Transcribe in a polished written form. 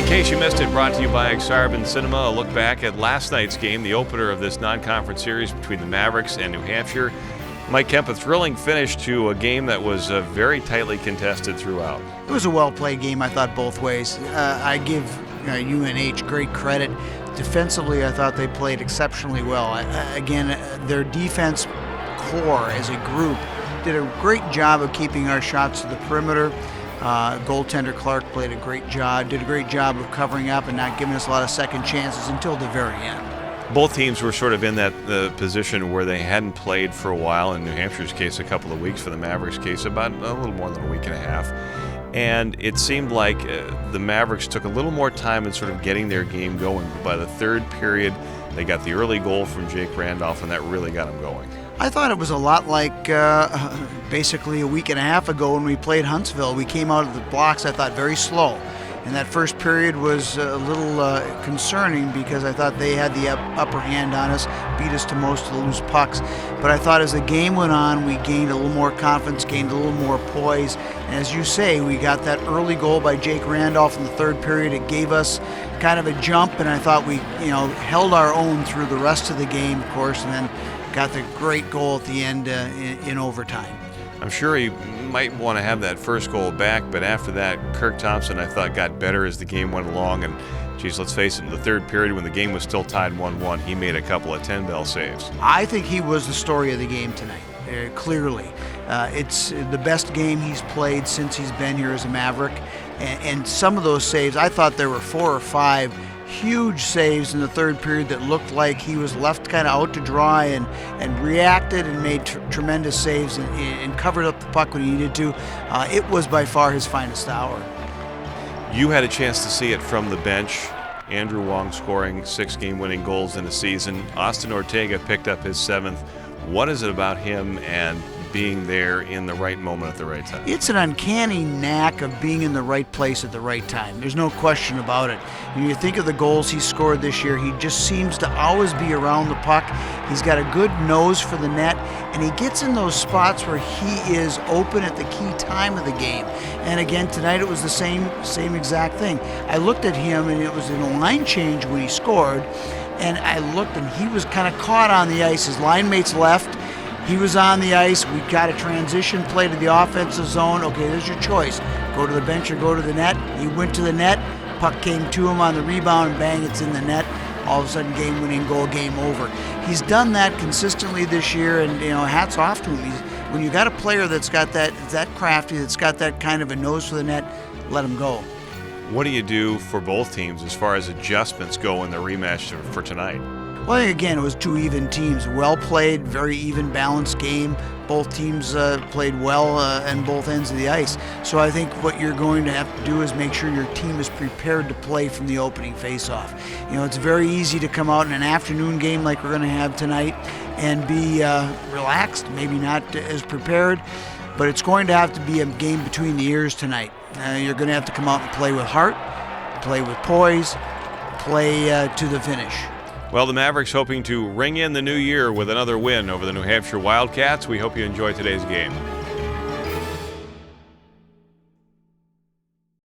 In case you missed it, brought to you by ICYMI Cinema, a look back at last night's game, the opener of this non-conference series between the Mavericks and New Hampshire. Mike Kemp, a thrilling finish to a game that was very tightly contested throughout. It was a well-played game, I thought, both ways. I give UNH great credit. Defensively, I thought they played exceptionally well. Again, their defense core as a group did a great job of keeping our shots to the perimeter. Goaltender Clark did a great job of covering up and not giving us a lot of second chances until the very end. Both teams were sort of in that position where they hadn't played for a while. In New Hampshire's case, a couple of weeks. For the Mavericks' case, about a little more than a week and a half. And it seemed like the Mavericks took a little more time in sort of getting their game going. But by the third period, they got the early goal from Jake Randolph, and that really got them going. I thought it was a lot like basically a week and a half ago when we played Huntsville. We came out of the blocks, I thought, very slow. And that first period was a little concerning because I thought they had the upper hand on us, beat us to most of the loose pucks. But I thought as the game went on, we gained a little more confidence, gained a little more poise. And as you say, we got that early goal by Jake Randolph in the third period. It gave us kind of a jump, and I thought we held our own through the rest of the game, of course, and then got the great goal at the end in overtime. I'm sure he might want to have that first goal back, but after that, Kirk Thompson, I thought, got better as the game went along. And, geez, let's face it, in the third period when the game was still tied 1-1, he made a couple of 10-bell saves. I think he was the story of the game tonight, clearly. It's the best game he's played since he's been here as a Maverick. And some of those saves, I thought there were 4 or 5 huge saves in the third period that looked like he was left kind of out to dry and reacted and made tremendous saves and covered up the puck when he needed to. It was by far his finest hour. You had a chance to see it from the bench. Andrew Wong scoring 6 game-winning goals in a season. Austin Ortega picked up his 7th. What is it about him and being there in the right moment at the right time? It's an uncanny knack of being in the right place at the right time. There's no question about it. When you think of the goals he scored this year, he just seems to always be around the puck. He's got a good nose for the net, and he gets in those spots where he is open at the key time of the game. And again, tonight it was the same exact thing. I looked at him, and it was in a line change when he scored, and I looked, and he was kind of caught on the ice. His line mates left. He was on the ice. We got a transition play to the offensive zone. Okay, there's your choice. Go to the bench or go to the net. He went to the net. Puck came to him on the rebound, and bang, it's in the net. All of a sudden, game-winning goal, game over. He's done that consistently this year, and hats off to him. When you got a player that's got that crafty, that's got that kind of a nose for the net, let him go. What do you do for both teams as far as adjustments go in the rematch for tonight? Well, again, it was 2 even teams. Well played, very even, balanced game. Both teams played well on both ends of the ice. So I think what you're going to have to do is make sure your team is prepared to play from the opening faceoff. It's very easy to come out in an afternoon game like we're going to have tonight and be relaxed, maybe not as prepared, but it's going to have to be a game between the ears tonight. You're going to have to come out and play with heart, play with poise, play to the finish. Well, the Mavericks hoping to ring in the new year with another win over the New Hampshire Wildcats. We hope you enjoy today's game.